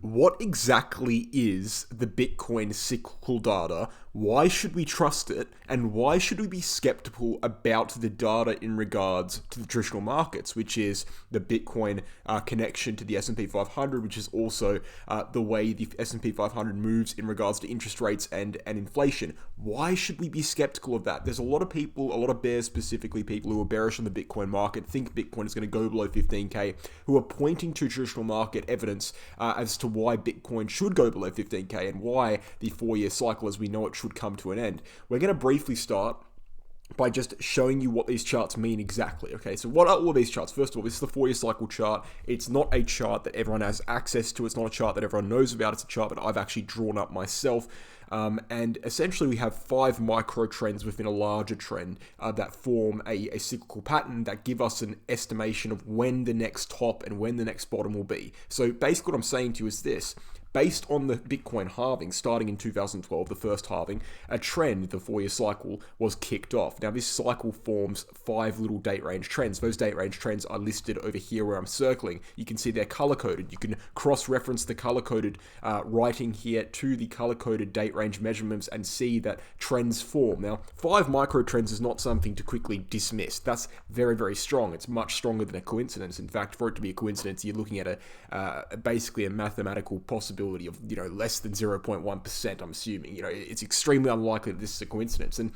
What exactly is the Bitcoin cyclical data? Why should we trust it? And why should we be skeptical about the data in regards to the traditional markets, which is the Bitcoin connection to the S&P 500, which is also the way the S&P 500 moves in regards to interest rates and inflation? Why should we be skeptical of that? There's a lot of people, a lot of bears, specifically people who are bearish on the Bitcoin market, think Bitcoin is going to go below 15K, who are pointing to traditional market evidence as to why Bitcoin should go below 15K and why the 4-year cycle as we know it should come to an end. We're going to briefly start by just showing you what these charts mean exactly. Okay, so what are all of these charts? First of all, this is the 4-year cycle chart. It's not a chart that everyone has access to. It's not a chart that everyone knows about. It's a chart that I've actually drawn up myself. And essentially we have 5 micro trends within a larger trend that form a cyclical pattern that give us an estimation of when the next top and when the next bottom will be. So basically what I'm saying to you is this. Based on the Bitcoin halving starting in 2012, the first halving, a trend, the 4-year cycle, was kicked off. Now, this cycle forms 5 little date range trends. Those date range trends are listed over here where I'm circling. You can see they're color-coded. You can cross-reference the color-coded writing here to the color-coded date range measurements and see that trends form. Now, 5 micro trends is not something to quickly dismiss. That's very, very strong. It's much stronger than a coincidence. In fact, for it to be a coincidence, you're looking at basically a mathematical possibility of less than 0.1%. I'm assuming it's extremely unlikely that this is a coincidence. And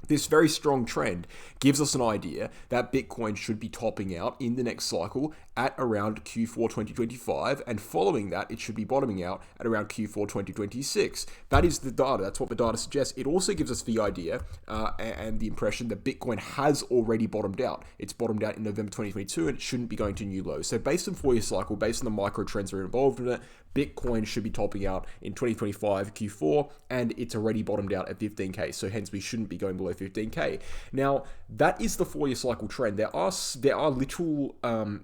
this very strong trend gives us an idea that Bitcoin should be topping out in the next cycle at around Q4 2025, and following that, it should be bottoming out at around Q4 2026. That is the data. That's what the data suggests. It also gives us the idea and the impression that Bitcoin has already bottomed out. It's bottomed out in November 2022, and it shouldn't be going to new lows. So based on 4-year cycle, based on the micro trends that are involved in it, Bitcoin should be topping out in 2025 Q4, and it's already bottomed out at 15K. So hence we shouldn't be going below 15K. Now that is the 4-year cycle trend. There are literal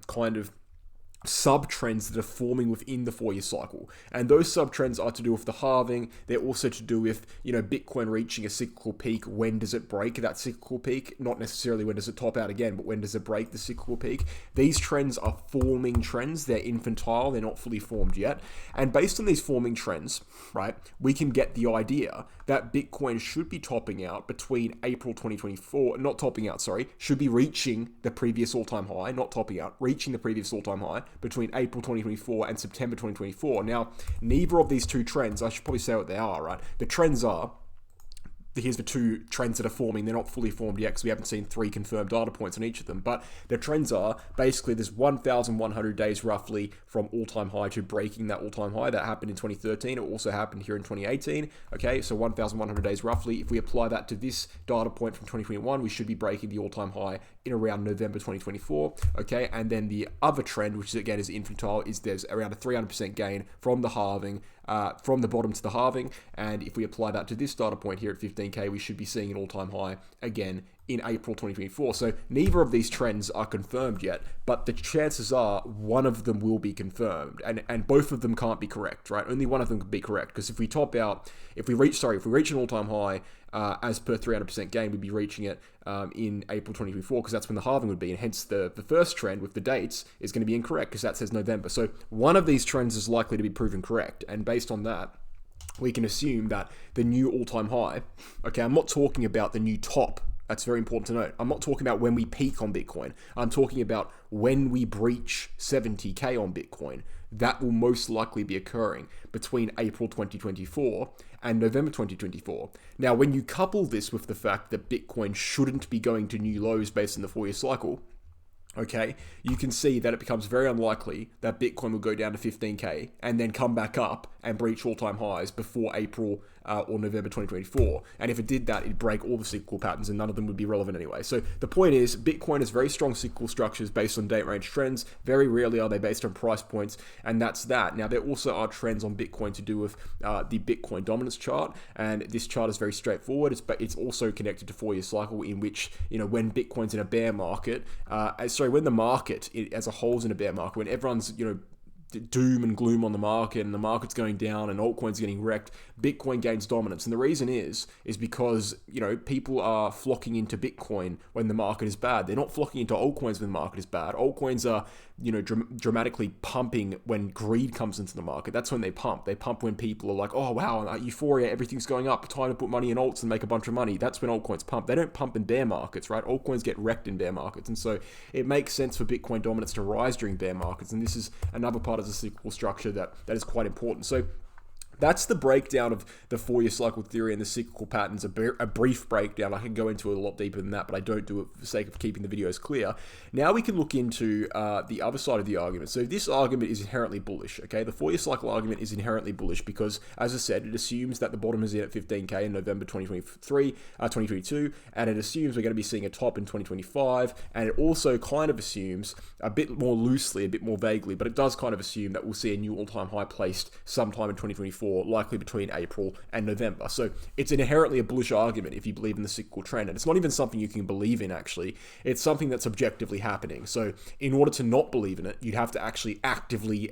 kind of sub-trends that are forming within the 4-year cycle, and those sub-trends are to do with the halving. They're also to do with Bitcoin reaching a cyclical peak. When does it break that cyclical peak? Not necessarily when does it top out again, but when does it break the cyclical peak? These trends are forming trends. They're infantile. They're not fully formed yet, and based on these forming trends, right, we can get the idea that Bitcoin should be topping out between April 2024, not topping out, sorry, should be reaching the previous all-time high, not topping out, reaching the previous all-time high between April 2024 and September 2024. Now, neither of these two trends, I should probably say what they are, right? The trends are, here's the 2 trends that are forming. They're not fully formed yet because we haven't seen 3 confirmed data points on each of them. But the trends are basically there's 1,100 days roughly from all-time high to breaking that all-time high. That happened in 2013. It also happened here in 2018. Okay, so 1,100 days roughly. If we apply that to this data point from 2021, we should be breaking the all-time high in around November 2024. Okay, and then the other trend, which again is infantile, is there's around a 300% gain from the halving, from the bottom to the halving. And if we apply that to this data point here at 15K, we should be seeing an all-time high again in April 2024. So neither of these trends are confirmed yet, but the chances are one of them will be confirmed, and both of them can't be correct, right? Only one of them can be correct, because if we reach an all-time high as per 300% gain, we'd be reaching it in April 2024, because that's when the halving would be, and hence the first trend with the dates is going to be incorrect because that says November. So one of these trends is likely to be proven correct, and based on that, we can assume that the new all-time high, okay, I'm not talking about the new top. That's very important to note. I'm not talking about when we peak on Bitcoin. I'm talking about when we breach 70K on Bitcoin. That will most likely be occurring between April 2024 and November 2024. Now, when you couple this with the fact that Bitcoin shouldn't be going to new lows based on the 4-year cycle, okay, you can see that it becomes very unlikely that Bitcoin will go down to 15K and then come back up and breach all-time highs before April or November 2024. And if it did that, it'd break all the cyclical patterns and none of them would be relevant anyway. So the point is, Bitcoin has very strong cyclical structures based on date range trends. Very rarely are they based on price points, and that's that. Now, there also are trends on Bitcoin to do with the Bitcoin dominance chart, and this chart is very straightforward. But it's also connected to 4-year cycle, in which, when Bitcoin's in a bear market, when the market as a whole is in a bear market, when everyone's, doom and gloom on the market and the market's going down and altcoins getting wrecked, Bitcoin gains dominance. And the reason is because, people are flocking into Bitcoin when the market is bad. They're not flocking into altcoins when the market is bad. Altcoins are, dramatically pumping when greed comes into the market. That's when they pump. They pump when people are like, oh, wow, euphoria, everything's going up, time to put money in alts and make a bunch of money. That's when altcoins pump. They don't pump in bear markets, right? Altcoins get wrecked in bear markets. And so it makes sense for Bitcoin dominance to rise during bear markets. And this is another part of the cyclical structure that is quite important. So that's the breakdown of the 4-year cycle theory and the cyclical patterns, a brief breakdown. I can go into it a lot deeper than that, but I don't do it for the sake of keeping the videos clear. Now we can look into the other side of the argument. So this argument is inherently bullish, okay? The 4-year cycle argument is inherently bullish because, as I said, it assumes that the bottom is in at 15K in November 2022, and it assumes we're going to be seeing a top in 2025, and it also kind of assumes, a bit more loosely, a bit more vaguely, but it does kind of assume that we'll see a new all-time high placed sometime in 2024, likely between April and November. So it's inherently a bullish argument if you believe in the cyclical trend. And it's not even something you can believe in, actually. It's something that's objectively happening. So in order to not believe in it, you'd have to actually actively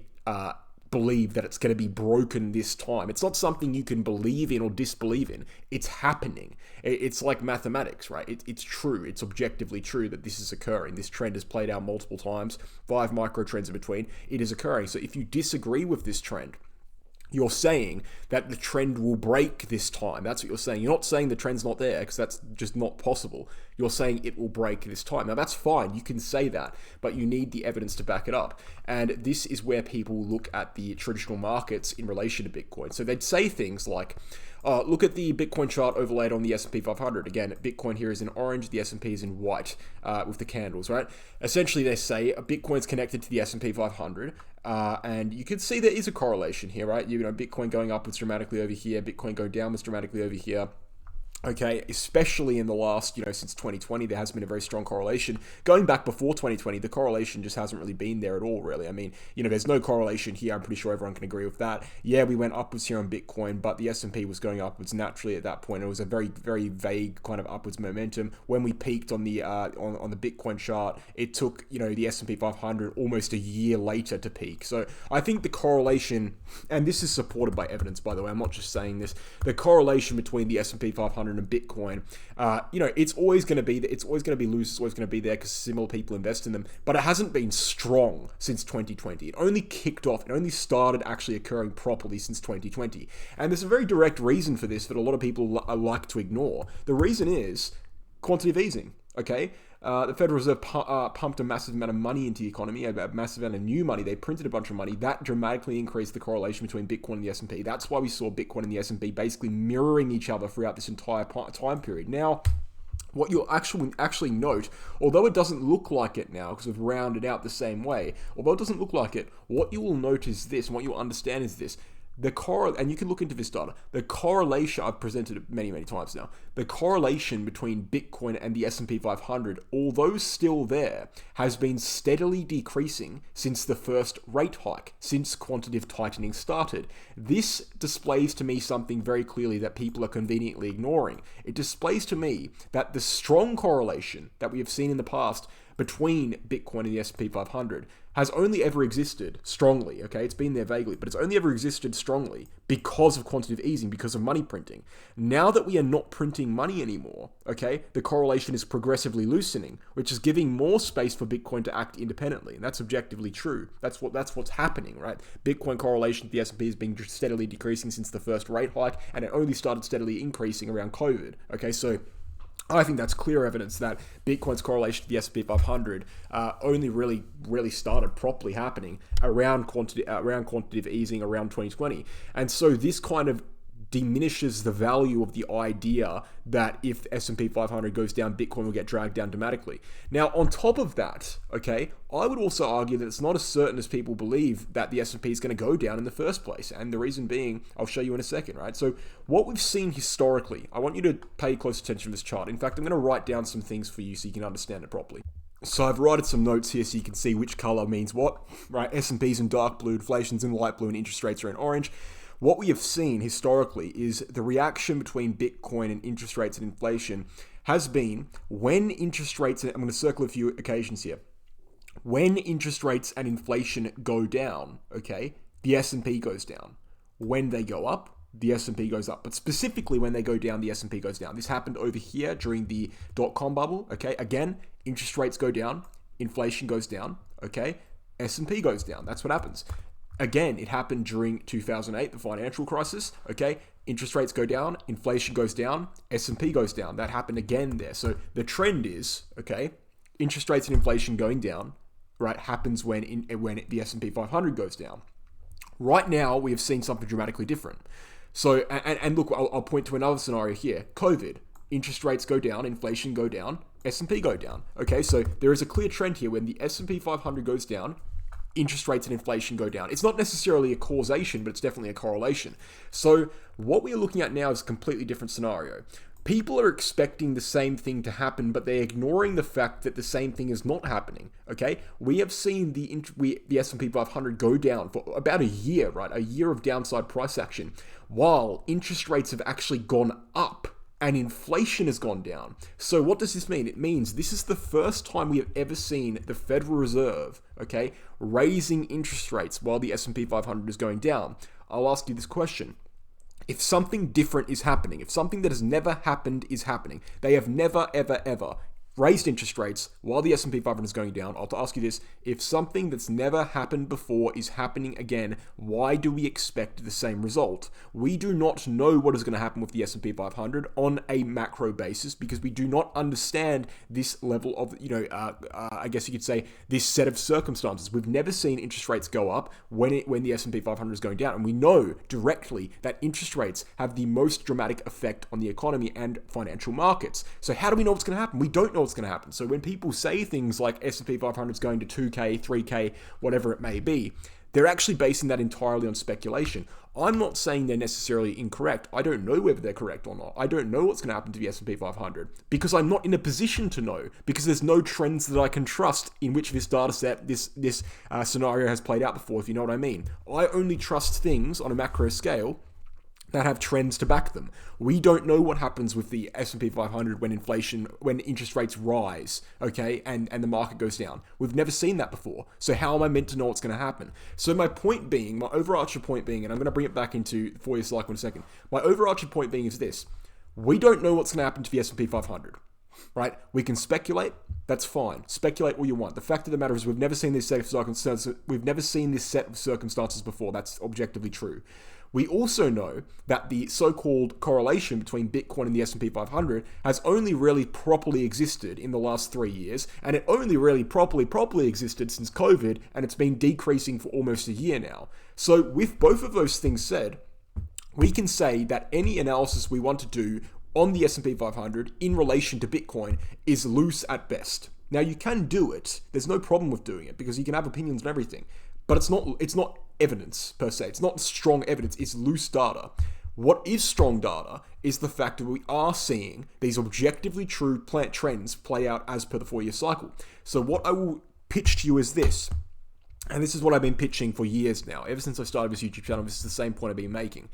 believe that it's going to be broken this time. It's not something you can believe in or disbelieve in. It's happening. It's like mathematics, right? It's true. It's objectively true that this is occurring. This trend has played out multiple times, 5 micro trends in between. It is occurring. So if you disagree with this trend, you're saying that the trend will break this time. That's what you're saying. You're not saying the trend's not there, because that's just not possible. You're saying it will break this time. Now, that's fine. You can say that, but you need the evidence to back it up. And this is where people look at the traditional markets in relation to Bitcoin. So they'd say things like, look at the Bitcoin chart overlaid on the S&P 500. Again, Bitcoin here is in orange, the S&P is in white with the candles, right? Essentially, they say Bitcoin's connected to the S&P 500, and you can see there is a correlation here, right? Bitcoin going upwards dramatically over here, Bitcoin going downwards dramatically over here. Okay, especially in the last, since 2020, there has been a very strong correlation. Going back before 2020, the correlation just hasn't really been there at all, really. I mean, there's no correlation here. I'm pretty sure everyone can agree with that. Yeah, we went upwards here on Bitcoin, but the S&P was going upwards naturally at that point. It was a very, very vague kind of upwards momentum. When we peaked on the on the Bitcoin chart, it took, the S&P 500 almost a year later to peak. So I think the correlation, and this is supported by evidence, by the way, I'm not just saying this, the correlation between the S&P 500 and Bitcoin, it's always going to be there. It's always going to be loose. It's always going to be there because similar people invest in them. But it hasn't been strong since 2020. It only kicked off. It only started actually occurring properly since 2020. And there's a very direct reason for this that a lot of people like to ignore. The reason is quantitative easing. Okay. The Federal Reserve pumped a massive amount of money into the economy, a massive amount of new money. They printed a bunch of money. That dramatically increased the correlation between Bitcoin and the S&P. That's why we saw Bitcoin and the S&P basically mirroring each other throughout this entire time period. Now, what you'll actually note, although it doesn't look like it now because we've rounded out the same way, although it doesn't look like it, what you will note is this, and what you'll understand is this. And you can look into this data, the correlation, I've presented it many, many times now, the correlation between Bitcoin and the S&P 500, although still there, has been steadily decreasing since the first rate hike, since quantitative tightening started. This displays to me something very clearly that people are conveniently ignoring. It displays to me that the strong correlation that we have seen in the past between Bitcoin and the S&P 500 has only ever existed strongly, okay? It's been there vaguely, but it's only ever existed strongly because of quantitative easing, because of money printing. Now that we are not printing money anymore, okay, the correlation is progressively loosening, which is giving more space for Bitcoin to act independently, and that's objectively true. That's what's happening, right? Bitcoin correlation to the S&P has been steadily decreasing since the first rate hike, and it only started steadily increasing around COVID, okay? So I think that's clear evidence that Bitcoin's correlation to the S&P 500 only really started properly happening around quantitative easing around 2020. And so this kind of diminishes the value of the idea that if S&P 500 goes down, Bitcoin will get dragged down dramatically. Now, on top of that, okay, I would also argue that it's not as certain as people believe that the S&P is going to go down in the first place. And the reason being, I'll show you in a second, right? So what we've seen historically, I want you to pay close attention to this chart. In fact, I'm going to write down some things for you so you can understand it properly. So I've written some notes here so you can see which color means what, right? S&P's in dark blue, inflation's in light blue, and interest rates are in orange. What we have seen historically is the reaction between Bitcoin and interest rates and inflation has been when interest rates, I'm going to circle a few occasions here. when interest rates and inflation go down, okay, the S&P goes down. When they go up, the S&P goes up. But specifically when they go down, the S&P goes down. This happened over here during the dot-com bubble, okay? Again, interest rates go down, inflation goes down, okay? S&P goes down. That's what happens. Again, it happened during 2008, the financial crisis, okay? Interest rates go down, inflation goes down, S&P goes down. That happened again there. So the trend is, okay, interest rates and inflation going down, right, happens when the S&P 500 goes down. Right now, we have seen something dramatically different. So, and look, I'll point to another scenario here. COVID, interest rates go down, inflation go down, S&P go down. Okay, so there is a clear trend here. When the S&P 500 goes down, interest rates and inflation go down. It's not necessarily a causation, but it's definitely a correlation. So what we are looking at now is a completely different scenario. People are expecting the same thing to happen, but they're ignoring the fact that the same thing is not happening, okay? We have seen the S&P 500 go down for about a year, right? A year of downside price action, while interest rates have actually gone up and inflation has gone down. So what does this mean? It means this is the first time we have ever seen the Federal Reserve, okay, raising interest rates while the S&P 500 is going down. I'll ask you this question. If something different is happening, if something that has never happened is happening, they have never, ever, ever raised interest rates while the S&P 500 is going down. I'll ask you this. If something that's never happened before is happening again, why do we expect the same result? We do not know what is going to happen with the S&P 500 on a macro basis because we do not understand this level of, I guess you could say this set of circumstances. We've never seen interest rates go up when the S&P 500 is going down. And we know directly that interest rates have the most dramatic effect on the economy and financial markets. So how do we know what's going to happen? We don't know what's going to happen. So when people say things like S&P 500 is going to 2K, 3K, whatever it may be, they're actually basing that entirely on speculation. I'm not saying they're necessarily incorrect. I don't know whether they're correct or not. I don't know what's going to happen to the S&P 500 because I'm not in a position to know, because there's no trends that I can trust in which this data set, this scenario has played out before, if you know what I mean. I only trust things on a macro scale that have trends to back them. We don't know what happens with the S&P 500 when interest rates rise, okay, and the market goes down. We've never seen that before. So how am I meant to know what's going to happen? So my overarching point being, and I'm going to bring it back into the 4-year cycle in a second. My overarching point being is this. We don't know what's going to happen to the S&P 500. Right? We can speculate. That's fine. Speculate all you want. The fact of the matter is we've never seen this set of circumstances. We've never seen this set of circumstances before. That's objectively true. We also know that the so-called correlation between Bitcoin and the S&P 500 has only really properly existed in the last 3 years, and it only really properly existed since COVID, and it's been decreasing for almost a year now. So with both of those things said, we can say that any analysis we want to do on the S&P 500 in relation to Bitcoin is loose at best. Now you can do it. There's no problem with doing it because you can have opinions and everything, but it's not evidence per se. It's not strong evidence. It's loose data. What is strong data is the fact that we are seeing these objectively true plant trends play out as per the 4-year cycle. So what I will pitch to you is this, and this is what I've been pitching for years now. Ever since I started this YouTube channel, this is the same point I've been making.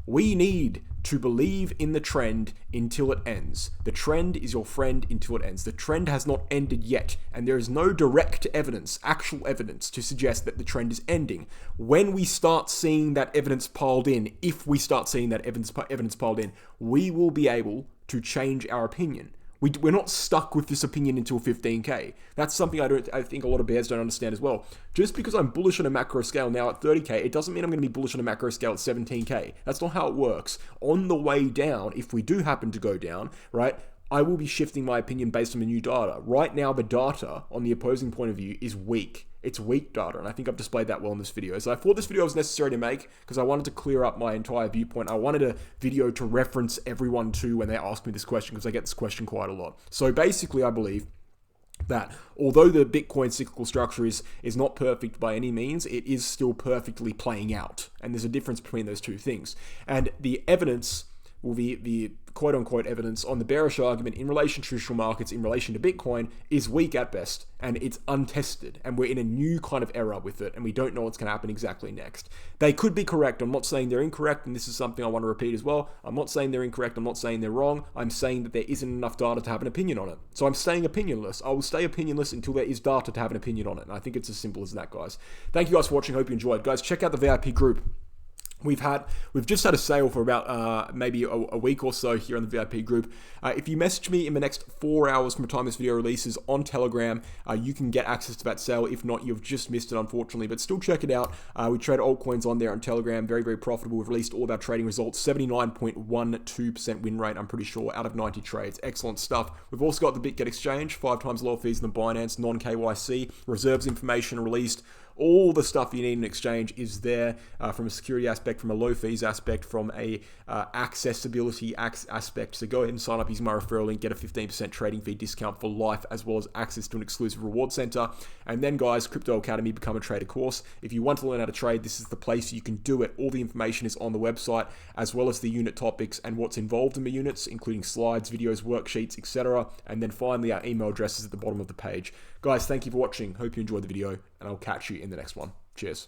We need to believe in the trend until it ends. The trend is your friend until it ends. The trend has not ended yet, and there is no direct evidence, actual evidence, to suggest that the trend is ending. When we start seeing that evidence piled in, if we start seeing that evidence piled in, we will be able to change our opinion. We're not stuck with this opinion until 15K. That's something I think a lot of bears don't understand as well. Just because I'm bullish on a macro scale now at 30K, it doesn't mean I'm going to be bullish on a macro scale at 17K. That's not how it works. On the way down, if we do happen to go down, right, I will be shifting my opinion based on the new data. Right now, the data on the opposing point of view is weak. It's weak data, and I think I've displayed that well in this video. So I thought this video was necessary to make because I wanted to clear up my entire viewpoint. I wanted a video to reference everyone to when they ask me this question, because I get this question quite a lot. So basically, I believe that although the Bitcoin cyclical structure is not perfect by any means, it is still perfectly playing out. And there's a difference between those two things. And the evidence well, the quote-unquote evidence on the bearish argument in relation to traditional markets, in relation to Bitcoin, is weak at best, and it's untested, and we're in a new kind of era with it, and we don't know what's going to happen exactly next. They could be correct. I'm not saying they're incorrect, and this is something I want to repeat as well. I'm not saying they're incorrect. I'm not saying they're wrong. I'm saying that there isn't enough data to have an opinion on it. So I'm staying opinionless. I will stay opinionless until there is data to have an opinion on it, and I think it's as simple as that, guys. Thank you guys for watching. Hope you enjoyed. Guys, check out the VIP group. We've just had a sale for about maybe a week or so here on the VIP group. If you message me in the next 4 hours from the time this video releases on Telegram, you can get access to that sale. If not, you've just missed it, unfortunately, but still check it out. We trade altcoins on there on Telegram. Very, very profitable. We've released all of our trading results. 79.12% win rate, I'm pretty sure, out of 90 trades. Excellent stuff. We've also got the Bitget exchange, 5 times lower fees than Binance, non-KYC, reserves information released. All the stuff you need in an exchange is there, from a security aspect, from a low fees aspect, from a accessibility aspect. So go ahead and sign up using my referral link, get a 15% trading fee discount for life, as well as access to an exclusive reward center. And then, guys, Crypto Academy, become a trader course. If you want to learn how to trade, this is the place you can do it. All the information is on the website, as well as the unit topics and what's involved in the units, including slides, videos, worksheets, etc. And then finally, our email address is at the bottom of the page. Guys, thank you for watching. Hope you enjoyed the video, and I'll catch you in the next one. Cheers.